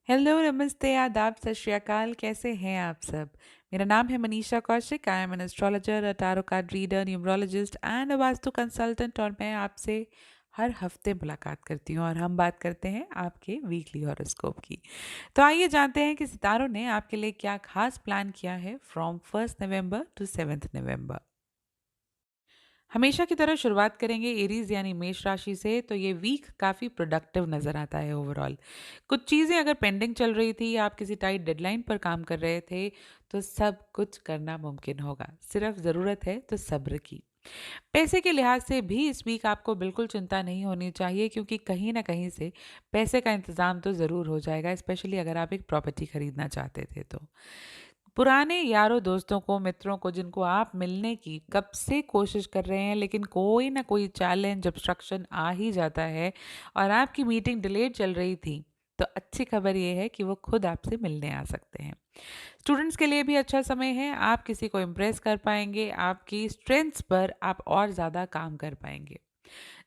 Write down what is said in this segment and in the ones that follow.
Hello, नमस्ते, आदाब, सत श्री अकाल। कैसे हैं आप सब? मेरा नाम है Manisha Kaushik. I am an astrologer, a tarot card reader, numerologist and a vastu consultant, और मैं आपसे हर हफ्ते मुलाकात करती हूँ और हम बात करते हैं आपके वीकली हॉरोस्कोप की। तो आइए जानते हैं कि सितारों ने आपके लिए क्या खास प्लान किया है फ्रॉम 1 नवंबर टू 7 नवंबर। हमेशा की तरह शुरुआत करेंगे एरीज यानी मेष राशि से। तो ये वीक काफ़ी प्रोडक्टिव नज़र आता है ओवरऑल। कुछ चीज़ें अगर पेंडिंग चल रही थी या आप किसी टाइट डेडलाइन पर काम कर रहे थे, तो सब कुछ करना मुमकिन होगा। सिर्फ ज़रूरत है तो सब्र की। पैसे के लिहाज से भी इस वीक आपको बिल्कुल चिंता नहीं होनी चाहिए, क्योंकि कहीं ना कहीं से पैसे का इंतज़ाम तो ज़रूर हो जाएगा, स्पेशली अगर आप एक प्रॉपर्टी खरीदना चाहते थे तो। पुराने यारों दोस्तों को, मित्रों को, जिनको आप मिलने की कब से कोशिश कर रहे हैं, लेकिन कोई ना कोई चैलेंज, ऑब्स्ट्रक्शन आ ही जाता है और आपकी मीटिंग डिलेड चल रही थी, तो अच्छी खबर ये है कि वो खुद आपसे मिलने आ सकते हैं। स्टूडेंट्स के लिए भी अच्छा समय है। आप किसी को इम्प्रेस कर पाएंगे, आपकी स्ट्रेंथ्स पर आप और ज़्यादा काम कर पाएंगे।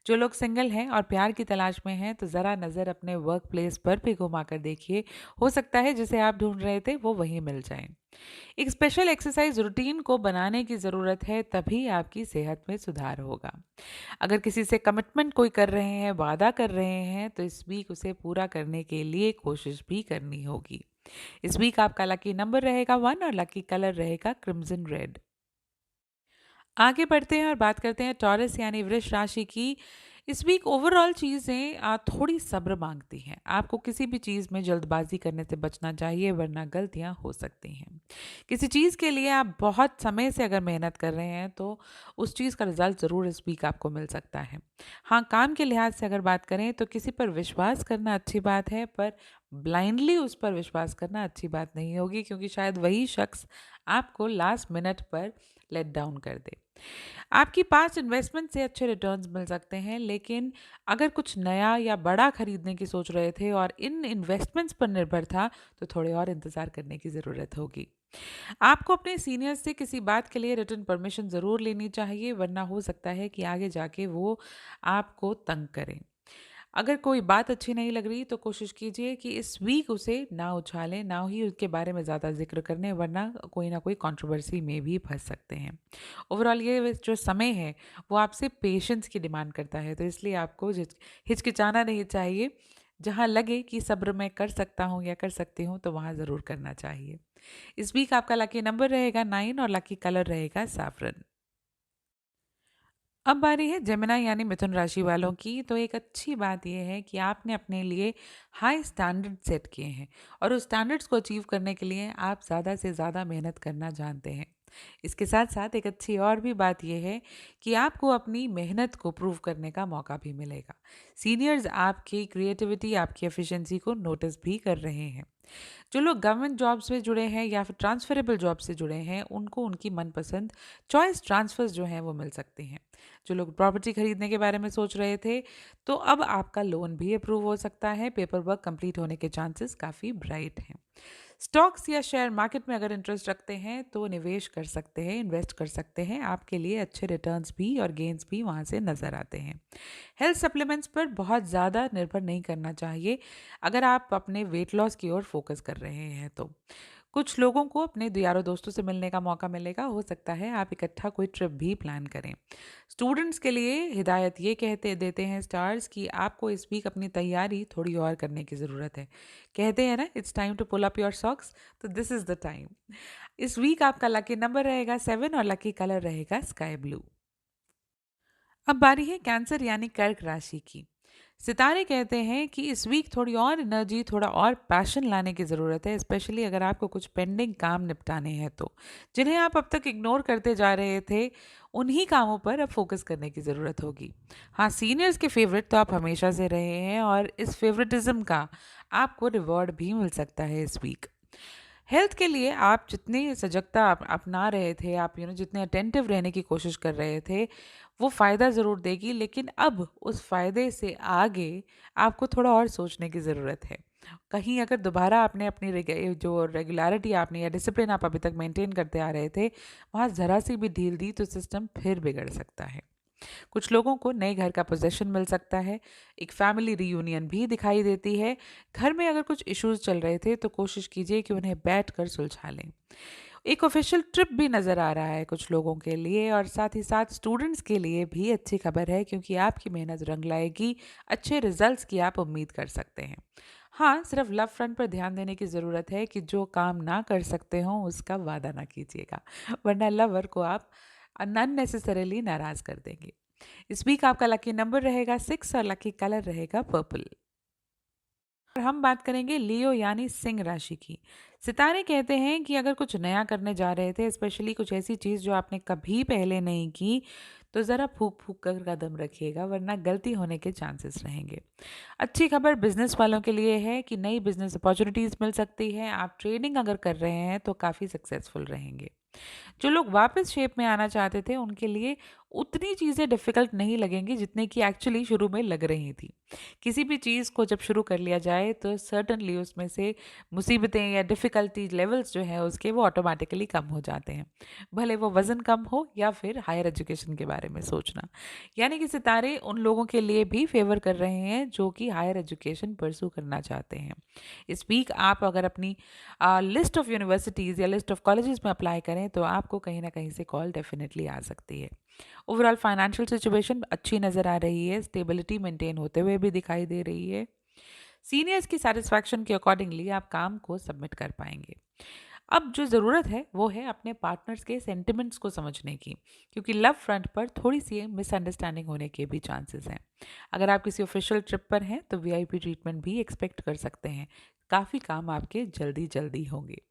जो लोग सिंगल हैं और प्यार की तलाश में हैं, तो ज़रा नज़र अपने वर्क प्लेस पर भी घुमा कर देखिए। हो सकता है जिसे आप ढूंढ रहे थे वो वहीं मिल जाए। एक स्पेशल एक्सरसाइज रूटीन को बनाने की ज़रूरत है, तभी आपकी सेहत में सुधार होगा। अगर किसी से कमिटमेंट कोई कर रहे हैं, वादा कर रहे हैं, तो इस वीक उसे पूरा करने के लिए कोशिश भी करनी होगी। इस वीक आपका लकी नंबर रहेगा 1 और लकी कलर रहेगा क्रिम्सन रेड। आगे बढ़ते हैं और बात करते हैं टॉरस यानी वृष राशि की। इस वीक ओवरऑल चीज़ें थोड़ी सब्र मांगती हैं। आपको किसी भी चीज़ में जल्दबाजी करने से बचना चाहिए, वरना गलतियां हो सकती हैं। किसी चीज़ के लिए आप बहुत समय से अगर मेहनत कर रहे हैं, तो उस चीज़ का रिजल्ट ज़रूर इस वीक आपको मिल सकता है। हाँ, काम के लिहाज से अगर बात करें तो किसी पर विश्वास करना अच्छी बात है, पर ब्लाइंडली उस पर विश्वास करना अच्छी बात नहीं होगी, क्योंकि शायद वही शख्स आपको लास्ट मिनट पर लेट डाउन कर दे। आपकी पास्ट इन्वेस्टमेंट से अच्छे रिटर्न्स मिल सकते हैं, लेकिन अगर कुछ नया या बड़ा खरीदने की सोच रहे थे और इन इन्वेस्टमेंट्स पर निर्भर था, तो थोड़े और इंतज़ार करने की ज़रूरत होगी। आपको अपने सीनियर्स से किसी बात के लिए रिटर्न परमिशन ज़रूर लेनी चाहिए, वरना हो सकता है कि आगे जाके वो आपको तंग करें। अगर कोई बात अच्छी नहीं लग रही, तो कोशिश कीजिए कि इस वीक उसे ना उछालें, ना ही उसके बारे में ज़्यादा जिक्र करने, वरना कोई ना कोई कंट्रोवर्सी में भी फंस सकते हैं। ओवरऑल ये जो समय है वो आपसे पेशेंस की डिमांड करता है, तो इसलिए आपको हिचकिचाना नहीं चाहिए। जहाँ लगे कि सब्र मैं कर सकता हूँ या कर सकती हूँ, तो वहाँ ज़रूर करना चाहिए। इस वीक आपका लकी नंबर रहेगा 9 और लकी कलर रहेगा सैफरन। अब बारी है जेमिनी यानी मिथुन राशि वालों की। तो एक अच्छी बात यह है कि आपने अपने लिए हाई स्टैंडर्ड सेट किए हैं, और उस स्टैंडर्ड्स को अचीव करने के लिए आप ज़्यादा से ज़्यादा मेहनत करना जानते हैं। इसके साथ साथ एक अच्छी और भी बात यह है कि आपको अपनी मेहनत को प्रूव करने का मौका भी मिलेगा। सीनियर्स आपकी क्रिएटिविटी, आपकी एफिशिएंसी को नोटिस भी कर रहे हैं। जो लोग गवर्नमेंट जॉब से जुड़े हैं या फिर ट्रांसफरेबल जॉब से जुड़े हैं, उनको उनकी मनपसंद चॉइस ट्रांसफर्स जो हैं वो मिल सकते हैं। जो लोग प्रॉपर्टी खरीदने के बारे में सोच रहे थे, तो अब आपका लोन भी अप्रूव हो सकता है। पेपर वर्क कंप्लीट होने के चांसेस काफ़ी ब्राइट हैं। स्टॉक्स या शेयर मार्केट में अगर इंटरेस्ट रखते हैं, तो निवेश कर सकते हैं, इन्वेस्ट कर सकते हैं। आपके लिए अच्छे रिटर्न्स भी और गेन्स भी वहाँ से नज़र आते हैं। हेल्थ सप्लीमेंट्स पर बहुत ज़्यादा निर्भर नहीं करना चाहिए, अगर आप अपने वेट लॉस की ओर फोकस कर रहे हैं तो। कुछ लोगों को अपने यारों दोस्तों से मिलने का मौका मिलेगा। हो सकता है आप इकट्ठा कोई ट्रिप भी प्लान करें। स्टूडेंट्स के लिए हिदायत ये कहते देते हैं स्टार्स कि आपको इस वीक अपनी तैयारी थोड़ी और करने की ज़रूरत है। कहते हैं ना, it's time to pull up your socks, तो दिस इज़ द टाइम। इस वीक आपका लकी नंबर रहेगा 7 और लकी कलर रहेगा स्काई ब्लू। अब बारी है कैंसर यानी कर्क राशि की। सितारे कहते हैं कि इस वीक थोड़ी और एनर्जी, थोड़ा और पैशन लाने की ज़रूरत है, स्पेशली अगर आपको कुछ पेंडिंग काम निपटाने हैं तो। जिन्हें आप अब तक इग्नोर करते जा रहे थे, उन्हीं कामों पर अब फोकस करने की ज़रूरत होगी। हाँ, सीनियर्स के फेवरेट तो आप हमेशा से रहे हैं, और इस फेवरेटिज्म का आपको रिवॉर्ड भी मिल सकता है इस वीक। हेल्थ के लिए आप जितनी सजगता अपना रहे थे, आप जितने अटेंटिव रहने की कोशिश कर रहे थे, वो फ़ायदा ज़रूर देगी, लेकिन अब उस फ़ायदे से आगे आपको थोड़ा और सोचने की ज़रूरत है। कहीं अगर दोबारा आपने अपनी जो रेगुलरिटी आपने या डिसिप्लिन आप अभी तक मेंटेन करते आ रहे थे, वहाँ ज़रा सी भी ढील दी, तो सिस्टम फिर बिगड़ सकता है। कुछ लोगों को नए घर का पोजेशन मिल सकता है। एक फैमिली रियूनियन भी दिखाई देती है। घर में अगर कुछ इश्यूज चल रहे थे तो कोशिश कीजिए कि उन्हें बैठ कर सुलझा लें। एक ऑफिशियल ट्रिप भी नज़र आ रहा है कुछ लोगों के लिए, और साथ ही साथ स्टूडेंट्स के लिए भी अच्छी खबर है क्योंकि आपकी मेहनत रंग लाएगी। अच्छे रिजल्ट्स की आप उम्मीद कर सकते हैं। हाँ, सिर्फ लव फ्रंट पर ध्यान देने की ज़रूरत है कि जो काम ना कर सकते हों उसका वादा ना कीजिएगा, वरना लवर को आप अननेसेसरीली नाराज़ कर देंगे। इस वीक आपका लकी नंबर रहेगा 6 और लकी कलर रहेगा पर्पल। और हम बात करेंगे लियो यानी सिंह राशि की। सितारे कहते हैं कि अगर कुछ नया करने जा रहे थे, स्पेशली कुछ ऐसी चीज़ जो आपने कभी पहले नहीं की, तो ज़रा फूक फूक कर कदम रखिएगा, वरना गलती होने के चांसेस रहेंगे। अच्छी खबर बिजनेस वालों के लिए है कि नई बिजनेस अपॉर्चुनिटीज़ मिल सकती है। आप ट्रेडिंग अगर कर रहे हैं तो काफ़ी सक्सेसफुल रहेंगे। जो लोग वापस शेप में आना चाहते थे उनके लिए उतनी चीज़ें डिफ़िकल्ट नहीं लगेंगी जितने कि एक्चुअली शुरू में लग रही थी। किसी भी चीज़ को जब शुरू कर लिया जाए तो सर्टेनली उसमें से मुसीबतें या डिफ़िकल्टी लेवल्स जो हैं उसके वो ऑटोमेटिकली कम हो जाते हैं। भले वो वज़न कम हो या फिर हायर एजुकेशन के बारे में सोचना। यानी कि सितारे उन लोगों के लिए भी फ़ेवर कर रहे हैं जो कि हायर एजुकेशन परस्यू करना चाहते हैं। इस वीक आप अगर अपनी लिस्ट ऑफ यूनिवर्सिटीज़ या लिस्ट ऑफ कॉलेजेस में अप्लाई करें तो आपको कहीं ना कहीं से कॉल डेफिनेटली आ सकती है। ओवरऑल फाइनेंशियल सिचुएशन अच्छी नज़र आ रही है, स्टेबिलिटी मेंटेन होते हुए भी दिखाई दे रही है। सीनियर्स की सेटिस्फैक्शन के अकॉर्डिंगली आप काम को सबमिट कर पाएंगे। अब जो ज़रूरत है वो है अपने पार्टनर्स के सेंटिमेंट्स को समझने की, क्योंकि लव फ्रंट पर थोड़ी सी मिसअंडरस्टैंडिंग होने के भी चांसेस हैं। अगर आप किसी ऑफिशियल ट्रिप पर हैं तो वीआईपी ट्रीटमेंट भी एक्सपेक्ट कर सकते हैं। काफ़ी काम आपके जल्दी जल्दी होंगे।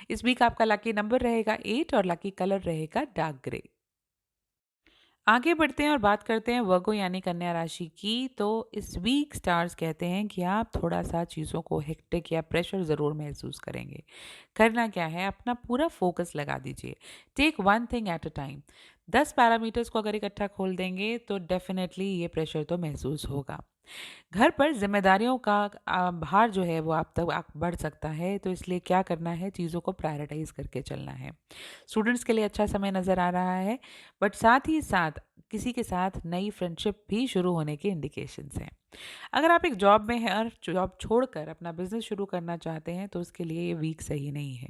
इस वीक आपका लकी नंबर रहेगा 8 और लकी कलर रहेगा डार्क ग्रे। आगे बढ़ते हैं और बात करते हैं वर्गो यानी कन्या राशि की। तो इस वीक स्टार्स कहते हैं कि आप थोड़ा सा चीज़ों को हेक्टिक या प्रेशर ज़रूर महसूस करेंगे। करना क्या है, अपना पूरा फोकस लगा दीजिए। Take one thing at a time. 10 parameters को अगर इकट्ठा खोल देंगे तो डेफिनेटली ये प्रेशर तो महसूस होगा। घर पर जिम्मेदारियों का भार जो है वो आप तक बढ़ सकता है, तो इसलिए क्या करना है, चीज़ों को प्रायोरिटाइज करके चलना है। स्टूडेंट्स के लिए अच्छा समय नज़र आ रहा है, बट साथ ही साथ किसी के साथ नई फ्रेंडशिप भी शुरू होने के इंडिकेशंस हैं। अगर आप एक जॉब में हैं और जॉब छोड़कर अपना बिजनेस शुरू करना चाहते हैं तो उसके लिए ये वीक सही नहीं है।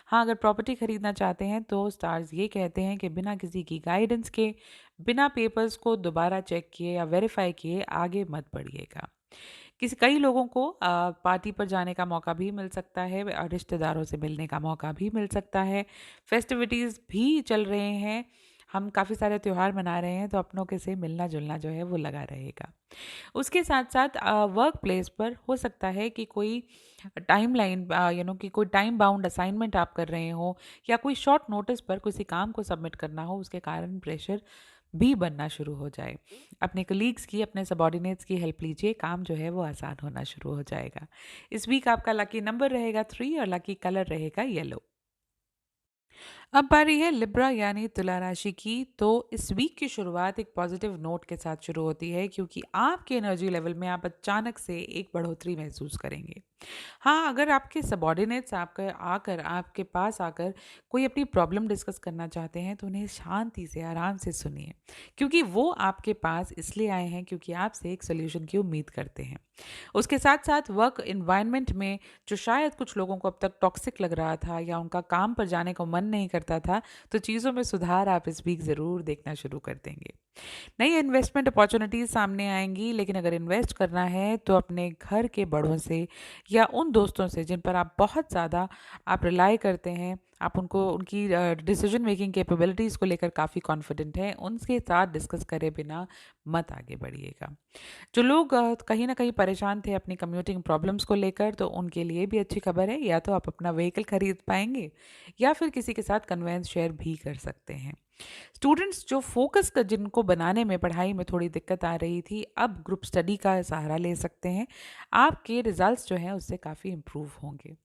हाँ, अगर प्रॉपर्टी खरीदना चाहते हैं तो स्टार्स ये कहते हैं कि बिना किसी की गाइडेंस के, बिना पेपर्स को दोबारा चेक किए या वेरीफाई किए आगे मत बढ़िएगा। कई लोगों को पार्टी पर जाने का मौका भी मिल सकता है, रिश्तेदारों से मिलने का मौका भी मिल सकता है। फेस्टिविटीज़ भी चल रहे हैं, हम काफ़ी सारे त्योहार मना रहे हैं, तो अपनों के से मिलना जुलना जो है वो लगा रहेगा। उसके साथ साथ वर्क प्लेस पर हो सकता है कि कोई टाइमलाइन कि कोई टाइम बाउंड असाइनमेंट आप कर रहे हो या कोई शॉर्ट नोटिस पर किसी काम को सबमिट करना हो, उसके कारण प्रेशर भी बनना शुरू हो जाए। अपने कलीग्स की, अपने सबॉर्डिनेट्स की हेल्प लीजिए, काम जो है वो आसान होना शुरू हो जाएगा। इस वीक आपका लकी नंबर रहेगा 3 और लकी कलर रहेगा येलो। अब बारी है लिब्रा यानी तुला राशि की। तो इस वीक की शुरुआत एक पॉजिटिव नोट के साथ शुरू होती है क्योंकि आपके एनर्जी लेवल में आप अचानक से एक बढ़ोतरी महसूस करेंगे। हाँ, अगर आपके सबॉर्डिनेट्स आपके आकर आपके पास आकर कोई अपनी प्रॉब्लम डिस्कस करना चाहते हैं तो उन्हें शांति से आराम से सुनिए, क्योंकि वो आपके पास इसलिए आए हैं क्योंकि आपसे एक सोल्यूशन की उम्मीद करते हैं। उसके साथ साथ वर्क इन्वायरमेंट में जो शायद कुछ लोगों को अब तक टॉक्सिक लग रहा था या उनका काम पर जाने को मन नहीं करता था, तो चीज़ों में सुधार आप इस वीक ज़रूर देखना शुरू कर देंगे। नई इन्वेस्टमेंट अपॉर्चुनिटीज सामने आएंगी, लेकिन अगर इन्वेस्ट करना है तो अपने घर के बड़ों से या उन दोस्तों से जिन पर आप बहुत ज़्यादा आप रिलाई करते हैं, आप उनको उनकी डिसीजन मेकिंग कैपेबिलिटीज़ को लेकर काफ़ी कॉन्फिडेंट हैं, उनके साथ डिस्कस करे बिना मत आगे बढ़िएगा। जो लोग कहीं ना कहीं परेशान थे अपनी कम्यूटिंग प्रॉब्लम्स को लेकर, तो उनके लिए भी अच्छी खबर है, या तो आप अपना व्हीकल खरीद पाएंगे या फिर किसी के साथ कन्वेंस शेयर भी कर सकते हैं। स्टूडेंट्स जो फोकस का जिनको बनाने में पढ़ाई में थोड़ी दिक्कत आ रही थी, अब ग्रुप स्टडी का सहारा ले सकते हैं। आपके रिजल्ट्स जो हैं उससे काफ़ी इम्प्रूव होंगे।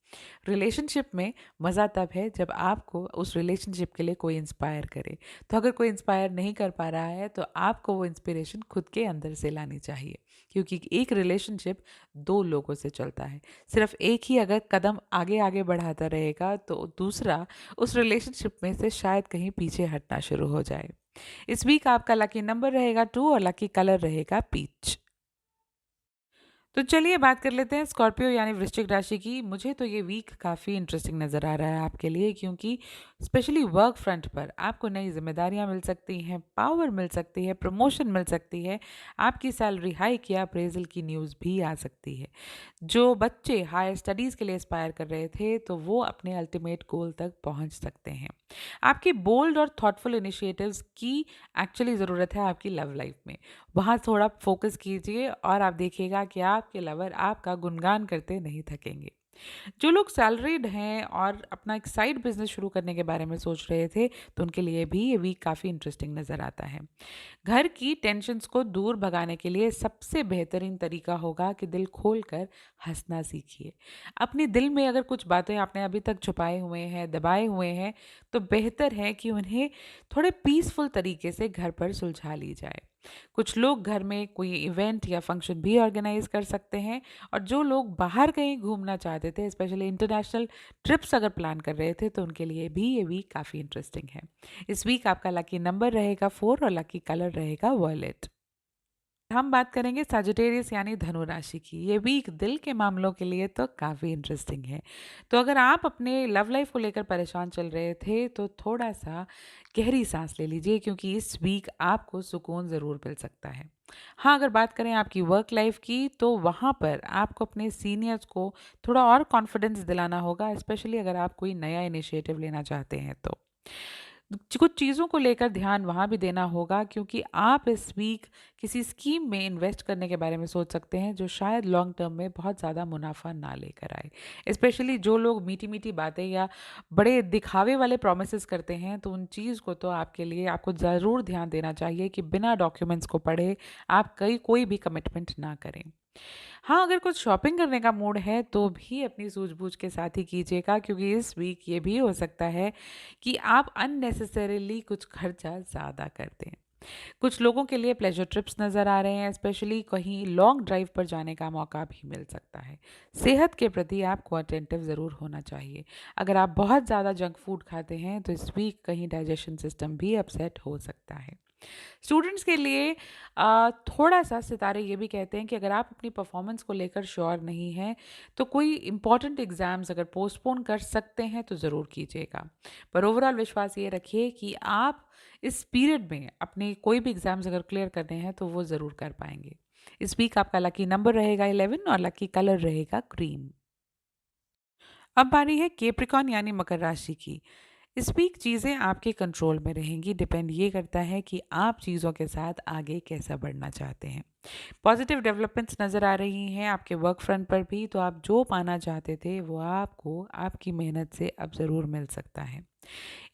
रिलेशनशिप में मज़ा तब है जब आपको उस रिलेशनशिप के लिए कोई इंस्पायर करे। तो अगर कोई इंस्पायर नहीं कर पा रहा है तो आपको वो इंस्पिरेशन खुद के अंदर से लानी चाहिए, क्योंकि एक रिलेशनशिप दो लोगों से चलता है। सिर्फ एक ही अगर कदम आगे आगे बढ़ाता रहेगा तो दूसरा उस रिलेशनशिप में से शायद कहीं पीछे हटना शुरू हो जाए। इस वीक आपका लकी नंबर रहेगा 2 और लकी कलर रहेगा पीच। तो चलिए बात कर लेते हैं स्कॉर्पियो यानी वृश्चिक राशि की। मुझे तो ये वीक काफ़ी इंटरेस्टिंग नज़र आ रहा है आपके लिए, क्योंकि स्पेशली वर्क फ्रंट पर आपको नई जिम्मेदारियां मिल सकती हैं, पावर मिल सकती है, प्रमोशन मिल सकती है, आपकी सैलरी हाइक या अप्रेजल की न्यूज़ भी आ सकती है। जो बच्चे हायर स्टडीज़ के लिए एस्पायर कर रहे थे तो वो अपने अल्टीमेट गोल तक पहुंच सकते हैं। आपकी बोल्ड और थॉटफुल इनिशिएटिव्स की एक्चुअली ज़रूरत है आपकी लव लाइफ में। वहाँ थोड़ा फोकस कीजिए और आप देखिएगा कि आपके लवर आपका गुणगान करते नहीं थकेंगे। जो लोग सैलरीड हैं और अपना एक साइड बिजनेस शुरू करने के बारे में सोच रहे थे, तो उनके लिए भी ये वीक काफ़ी इंटरेस्टिंग नज़र आता है। घर की टेंशन्स को दूर भगाने के लिए सबसे बेहतरीन तरीका होगा कि दिल खोलकर हंसना सीखिए। अपने दिल में अगर कुछ बातें आपने अभी तक छुपाए हुए हैं, दबाए हुए हैं, तो बेहतर है कि उन्हें थोड़े पीसफुल तरीके से घर पर सुलझा ली जाए। कुछ लोग घर में कोई इवेंट या फंक्शन भी ऑर्गेनाइज कर सकते हैं, और जो लोग बाहर कहीं घूमना चाहते थे, स्पेशली इंटरनेशनल ट्रिप्स अगर प्लान कर रहे थे, तो उनके लिए भी ये वीक काफ़ी इंटरेस्टिंग है। इस वीक आपका लकी नंबर रहेगा 4 और लकी कलर रहेगा वॉयलेट। हम बात करेंगे सजिटेरियस यानी धनु राशि की। ये वीक दिल के मामलों के लिए तो काफ़ी इंटरेस्टिंग है। तो अगर आप अपने लव लाइफ को लेकर परेशान चल रहे थे, तो थोड़ा सा गहरी सांस ले लीजिए, क्योंकि इस वीक आपको सुकून ज़रूर मिल सकता है। हाँ, अगर बात करें आपकी वर्क लाइफ की, तो वहाँ पर आपको अपने सीनियर्स को थोड़ा और कॉन्फिडेंस दिलाना होगा, स्पेशली अगर आप कोई नया इनिशिएटिव लेना चाहते हैं तो। कुछ चीज़ों को लेकर ध्यान वहाँ भी देना होगा, क्योंकि आप इस वीक किसी स्कीम में इन्वेस्ट करने के बारे में सोच सकते हैं जो शायद लॉन्ग टर्म में बहुत ज़्यादा मुनाफा ना लेकर आए। स्पेशली जो लोग मीठी मीठी बातें या बड़े दिखावे वाले प्रोमिसेस करते हैं, तो उन चीज़ को तो आपके लिए आपको ज़रूर ध्यान देना चाहिए कि बिना डॉक्यूमेंट्स को पढ़े आप कोई भी कमिटमेंट ना करें। हाँ, अगर कुछ शॉपिंग करने का मूड है तो भी अपनी सूझबूझ के साथ ही कीजिएगा, क्योंकि इस वीक ये भी हो सकता है कि आप अननेसेसरीली कुछ खर्चा ज़्यादा कर दें। कुछ लोगों के लिए प्लेजर ट्रिप्स नज़र आ रहे हैं, स्पेशली कहीं लॉन्ग ड्राइव पर जाने का मौका भी मिल सकता है। सेहत के प्रति आपको अटेंटिव ज़रूर होना चाहिए। अगर आप बहुत ज़्यादा जंक फूड खाते हैं, तो इस वीक कहीं डाइजेशन सिस्टम भी अपसेट हो सकता है। स्टूडेंट्स के लिए थोड़ा-सा सितारे ये भी कहते हैं कि अगर आप अपनी परफॉर्मेंस को लेकर श्योर नहीं हैं, तो कोई इम्पॉर्टेंट एग्ज़ाम्स अगर पोस्टपोन कर सकते हैं, तो ज़रूर कीजिएगा। पर ओवरऑल विश्वास ये रखिए कि आप इस पीरियड में अपने कोई भी एग्ज़ाम्स अगर क्लियर करने हैं, तो वो ज़रूर कर पाएँगे। इस वीक आपका लकी नंबर रहेगा 11 और लकी कलर रहेगा क्रीम। अब बारी है कैप्रिकॉर्न यानी मकर राशि की। इस वीक चीज़ें आपके कंट्रोल में रहेंगी। डिपेंड ये करता है कि आप चीज़ों के साथ आगे कैसा बढ़ना चाहते हैं। पॉजिटिव डेवलपमेंट्स नज़र आ रही हैं आपके वर्क फ्रंट पर भी। तो आप जो पाना चाहते थे, वो आपको आपकी मेहनत से अब ज़रूर मिल सकता है।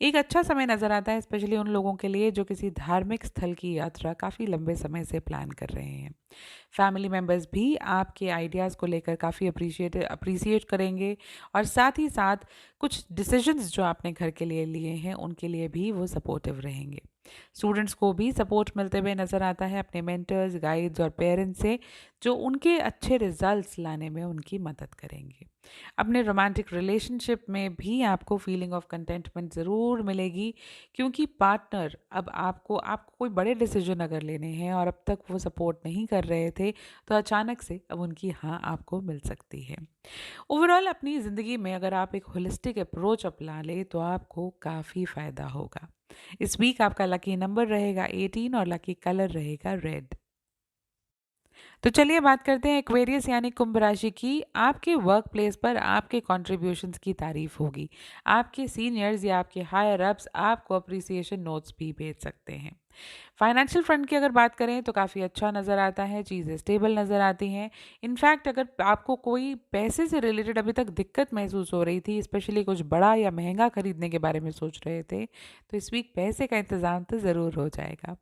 एक अच्छा समय नज़र आता है, स्पेशली उन लोगों के लिए जो किसी धार्मिक स्थल की यात्रा काफ़ी लंबे समय से प्लान कर रहे हैं। फैमिली मेम्बर्स भी आपके आइडियाज़ को लेकर काफ़ी अप्रिसिएट करेंगे, और साथ ही साथ कुछ डिसीजंस जो आपने घर के लिए लिए हैं, उनके लिए भी वो सपोर्टिव रहेंगे। स्टूडेंट्स को भी सपोर्ट मिलते हुए नज़र आता है अपने मेंटर्स, गाइड्स और पेरेंट्स से, जो उनके अच्छे रिजल्ट्स लाने में उनकी मदद करेंगे। अपने रोमांटिक रिलेशनशिप में भी आपको फीलिंग ऑफ कंटेंटमेंट ज़रूर मिलेगी, क्योंकि पार्टनर अब आपको कोई बड़े डिसीजन अगर लेने हैं और अब तक वो सपोर्ट नहीं कर रहे थे, तो अचानक से अब उनकी हाँ आपको मिल सकती है। ओवरऑल अपनी ज़िंदगी में अगर आप एक होलिस्टिक अप्रोच अपना ले, तो आपको काफ़ी फ़ायदा होगा। इस वीक आपका लकी नंबर रहेगा 18 और लकी कलर रहेगा रेड। तो चलिए बात करते हैं एक्वेरियस यानी कुंभ राशि की। आपके वर्क प्लेस पर आपके कॉन्ट्रीब्यूशंस की तारीफ होगी। आपके सीनियर्स या आपके हायर अप्स आपको अप्रिसिएशन नोट्स भी भेज सकते हैं। फाइनेंशियल फ्रंट की अगर बात करें, तो काफ़ी अच्छा नज़र आता है, चीज़ें स्टेबल नज़र आती हैं। इनफैक्ट अगर आपको कोई पैसे से रिलेटेड अभी तक दिक्कत महसूस हो रही थी, स्पेशली कुछ बड़ा या महंगा खरीदने के बारे में सोच रहे थे, तो इस वीक पैसे का इंतज़ाम तो ज़रूर हो जाएगा।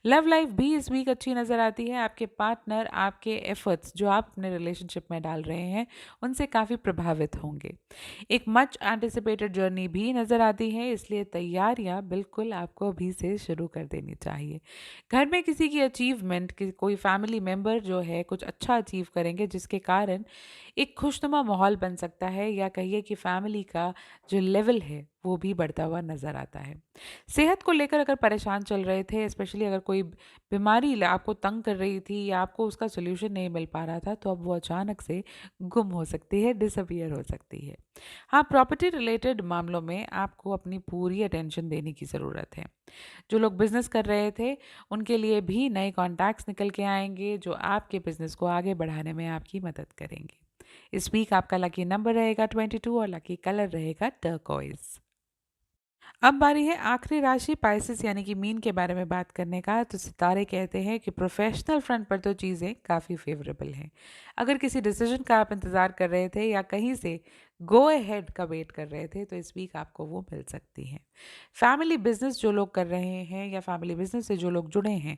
लव लाइफ भी इस वीक अच्छी नज़र आती है। आपके पार्टनर आपके एफर्ट्स जो आप अपने रिलेशनशिप में डाल रहे हैं, उनसे काफ़ी प्रभावित होंगे। एक मच एंटिसिपेटेड जर्नी भी नज़र आती है, इसलिए तैयारियां बिल्कुल आपको अभी से शुरू कर देनी चाहिए। घर में किसी की अचीवमेंट, कोई फैमिली मेम्बर जो है कुछ अच्छा अचीव करेंगे, जिसके कारण एक खुशनुमा माहौल बन सकता है, या कहिए कि फैमिली का जो लेवल है वो भी बढ़ता हुआ नज़र आता है। सेहत को लेकर अगर परेशान चल रहे थे, स्पेशली अगर कोई बीमारी आपको तंग कर रही थी या आपको उसका सोल्यूशन नहीं मिल पा रहा था, तो अब वो अचानक से गुम हो सकती है, डिसअपियर हो सकती है। हाँ, प्रॉपर्टी रिलेटेड मामलों में आपको अपनी पूरी अटेंशन देने की ज़रूरत है। जो लोग बिजनेस कर रहे थे, उनके लिए भी नए कॉन्टैक्ट्स निकल के आएंगे जो आपके बिजनेस को आगे बढ़ाने में आपकी मदद करेंगे। इस वीक आपका लकी नंबर रहेगा 22 और लकी कलर रहेगा टर्कोइज। अब बारी है आखिरी राशि पाइसेस यानी कि मीन के बारे में बात करने का। तो सितारे कहते हैं कि प्रोफेशनल फ्रंट पर तो चीज़ें काफ़ी फेवरेबल हैं। अगर किसी डिसीजन का आप इंतज़ार कर रहे थे या कहीं से गो अहेड का वेट कर रहे थे, तो इस वीक आपको वो मिल सकती है। फैमिली बिजनेस जो लोग कर रहे हैं या फैमिली बिजनेस से जो लोग जुड़े हैं,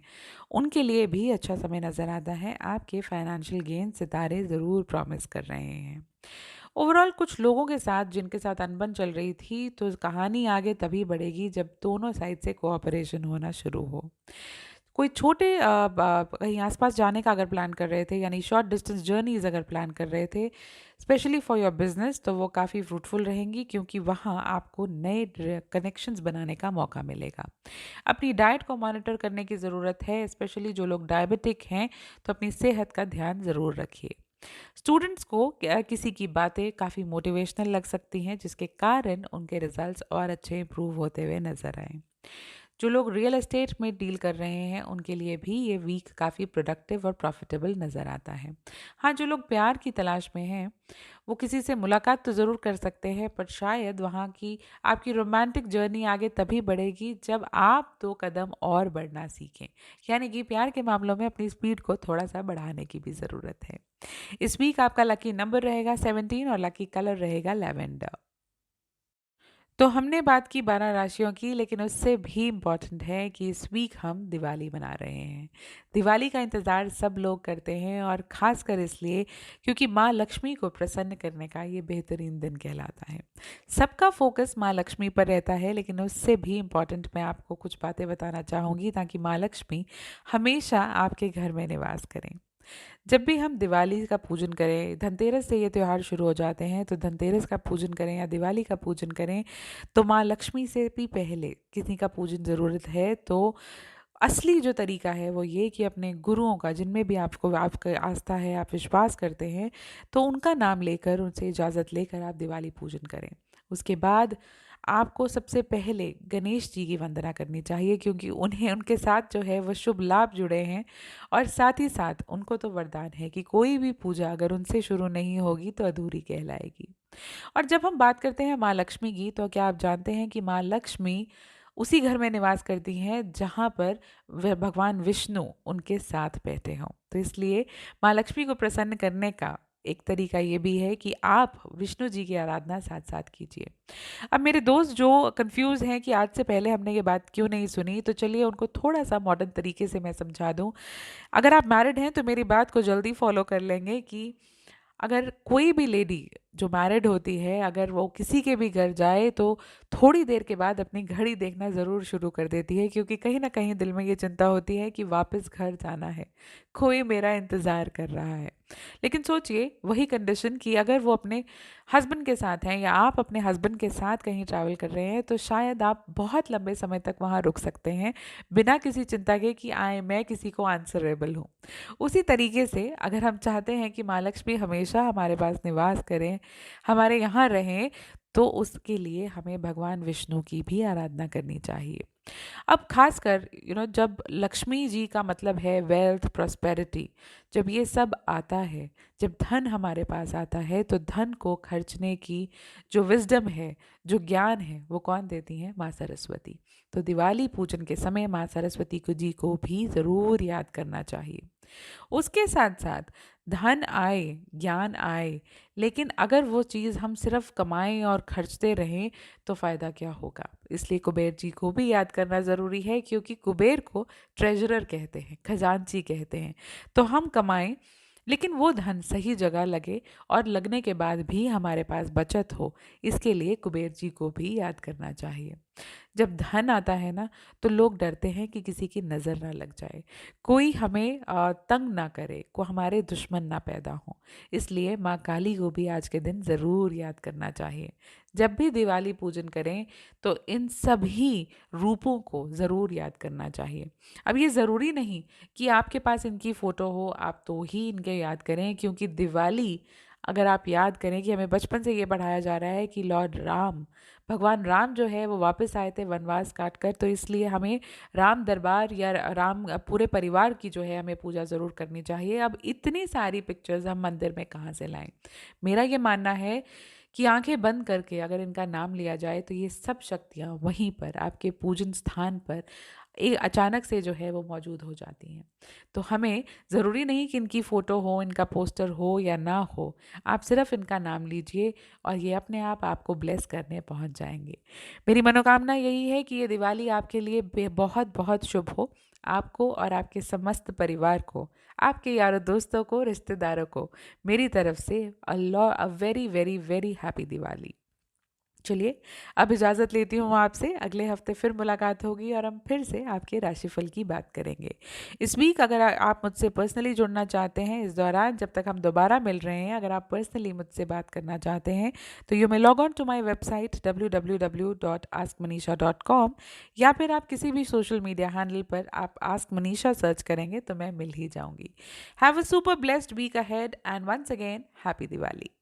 उनके लिए भी अच्छा समय नज़र आता है। आपके फाइनेंशियल गेन सितारे ज़रूर प्रॉमिस कर रहे हैं। ओवरऑल कुछ लोगों के साथ जिनके साथ अनबन चल रही थी, तो कहानी आगे तभी बढ़ेगी जब दोनों साइड से कोऑपरेशन होना शुरू हो। कोई छोटे कहीं आसपास जाने का अगर प्लान कर रहे थे, यानी शॉर्ट डिस्टेंस जर्नीज अगर प्लान कर रहे थे, स्पेशली फॉर योर बिजनेस, तो वो काफ़ी फ्रूटफुल रहेंगी क्योंकि वहाँ आपको नए कनेक्शंस बनाने का मौका मिलेगा। अपनी डाइट को मॉनिटर करने की ज़रूरत है, स्पेशली जो लोग डायबिटिक हैं, तो अपनी सेहत का ध्यान ज़रूर रखिए। स्टूडेंट्स को किसी की बातें काफ़ी मोटिवेशनल लग सकती हैं, जिसके कारण उनके रिजल्ट्स और अच्छे इंप्रूव होते हुए नजर आए। जो लोग रियल एस्टेट में डील कर रहे हैं, उनके लिए भी ये वीक काफ़ी प्रोडक्टिव और प्रॉफिटेबल नज़र आता है। हाँ, जो लोग प्यार की तलाश में हैं, वो किसी से मुलाकात तो ज़रूर कर सकते हैं, पर शायद वहाँ की आपकी रोमांटिक जर्नी आगे तभी बढ़ेगी जब आप 2 कदम और बढ़ना सीखें। यानी कि प्यार के मामलों में अपनी स्पीड को थोड़ा सा बढ़ाने की भी ज़रूरत है। इस वीक आपका लकी नंबर रहेगा 17 और लकी कलर रहेगा लैवेंडर। तो हमने बात की 12 राशियों की, लेकिन उससे भी इम्पॉर्टेंट है कि इस वीक हम दिवाली मना रहे हैं। दिवाली का इंतज़ार सब लोग करते हैं और ख़ासकर इसलिए क्योंकि माँ लक्ष्मी को प्रसन्न करने का ये बेहतरीन दिन कहलाता है। सबका फोकस माँ लक्ष्मी पर रहता है, लेकिन उससे भी इम्पॉर्टेंट मैं आपको कुछ बातें बताना चाहूँगी ताकि माँ लक्ष्मी हमेशा आपके घर में निवास करें। जब भी हम दिवाली का पूजन करें, धनतेरस से ये त्योहार शुरू हो जाते हैं, तो धनतेरस का पूजन करें या दिवाली का पूजन करें, तो माँ लक्ष्मी से भी पहले किसी का पूजन ज़रूरत है। तो असली जो तरीका है वो ये कि अपने गुरुओं का, जिनमें भी आपको आपका आस्था है, आप विश्वास करते हैं, तो उनका नाम लेकर, उनसे इजाज़त लेकर आप दिवाली पूजन करें। उसके बाद आपको सबसे पहले गणेश जी की वंदना करनी चाहिए क्योंकि उन्हें, उनके साथ जो है वो शुभ लाभ जुड़े हैं। और साथ ही साथ उनको तो वरदान है कि कोई भी पूजा अगर उनसे शुरू नहीं होगी तो अधूरी कहलाएगी। और जब हम बात करते हैं माँ लक्ष्मी की, तो क्या आप जानते हैं कि माँ लक्ष्मी उसी घर में निवास करती हैं जहाँ पर वह भगवान विष्णु उनके साथ बैठे हों। तो इसलिए माँ लक्ष्मी को प्रसन्न करने का एक तरीका ये भी है कि आप विष्णु जी की आराधना साथ साथ कीजिए। अब मेरे दोस्त जो कंफ्यूज हैं कि आज से पहले हमने ये बात क्यों नहीं सुनी, तो चलिए उनको थोड़ा सा मॉडर्न तरीके से मैं समझा दूं। अगर आप मैरिड हैं तो मेरी बात को जल्दी फॉलो कर लेंगे कि अगर कोई भी लेडी जो मैरिड होती है, अगर वो किसी के भी घर जाए, तो थोड़ी देर के बाद अपनी घड़ी देखना ज़रूर शुरू कर देती है क्योंकि कहीं ना कहीं दिल में ये चिंता होती है कि वापस घर जाना है, कोई मेरा इंतज़ार कर रहा है। लेकिन सोचिए, वही कंडीशन कि अगर वो अपने हस्बैंड के साथ हैं या आप अपने हस्बैंड के साथ कहीं ट्रैवल कर रहे हैं, तो शायद आप बहुत लंबे समय तक वहाँ रुक सकते हैं बिना किसी चिंता के कि आए मैं किसी को आंसरेबल हूँ। उसी तरीके से अगर हम चाहते हैं कि माँ लक्ष्मी हमेशा हमारे पास निवास करें, हमारे यहाँ रहें, तो उसके लिए हमें भगवान विष्णु की भी आराधना करनी चाहिए। अब खासकर जब लक्ष्मी जी का मतलब है वेल्थ, प्रॉस्पेरिटी, जब ये सब आता है, जब धन हमारे पास आता है, तो धन को खर्चने की जो विजडम है, जो ज्ञान है, वो कौन देती हैं? माँ सरस्वती। तो दिवाली पूजन के समय माँ सरस्वती को जी को भी ज़रूर याद करना चाहिए। उसके साथ साथ धन आए, ज्ञान आए, लेकिन अगर वो चीज़ हम सिर्फ कमाएं और खर्चते रहें तो फ़ायदा क्या होगा? इसलिए कुबेर जी को भी याद करना ज़रूरी है क्योंकि कुबेर को ट्रेजरर कहते हैं, खजांची कहते हैं। तो हम कमाएं, लेकिन वो धन सही जगह लगे और लगने के बाद भी हमारे पास बचत हो, इसके लिए कुबेर जी को भी याद करना चाहिए। जब धन आता है ना, तो लोग डरते हैं कि किसी की नज़र ना लग जाए, कोई हमें तंग ना करे, को हमारे दुश्मन ना पैदा हो। इसलिए माँ काली को भी आज के दिन ज़रूर याद करना चाहिए। जब भी दिवाली पूजन करें तो इन सभी रूपों को ज़रूर याद करना चाहिए। अब ये ज़रूरी नहीं कि आपके पास इनकी फ़ोटो हो आप तो ही इनके याद करें, क्योंकि दिवाली अगर आप याद करें कि हमें बचपन से ये पढ़ाया जा रहा है कि लॉर्ड राम, भगवान राम जो है वो वापस आए थे वनवास काट कर, तो इसलिए हमें राम दरबार या राम पूरे परिवार की जो है हमें पूजा ज़रूर करनी चाहिए। अब इतनी सारी पिक्चर्स हम मंदिर में कहाँ से लाएं? मेरा ये मानना है कि आंखें बंद करके अगर इनका नाम लिया जाए तो ये सब शक्तियाँ वहीं पर आपके पूजन स्थान पर अचानक से जो है वो मौजूद हो जाती हैं। तो हमें ज़रूरी नहीं कि इनकी फ़ोटो हो, इनका पोस्टर हो या ना हो, आप सिर्फ इनका नाम लीजिए और ये अपने आप आपको ब्लेस करने पहुंच जाएंगे। मेरी मनोकामना यही है कि ये दिवाली आपके लिए बहुत बहुत शुभ हो, आपको और आपके समस्त परिवार को, आपके यारों दोस्तों को, रिश्तेदारों को मेरी तरफ से a very very very happy Diwali. चलिए, अब इजाज़त लेती हूँ आपसे। अगले हफ्ते फिर मुलाकात होगी और हम फिर से आपके राशिफल की बात करेंगे। इस वीक अगर आप मुझसे पर्सनली जुड़ना चाहते हैं, इस दौरान जब तक हम दोबारा मिल रहे हैं, अगर आप पर्सनली मुझसे बात करना चाहते हैं तो you may log on to my website www.askmanisha.com, या फिर आप किसी भी सोशल मीडिया हैंडल पर आप आस्क मनीषा सर्च करेंगे तो मैं मिल ही जाऊंगी। Have a super blessed week ahead and once again happy Diwali.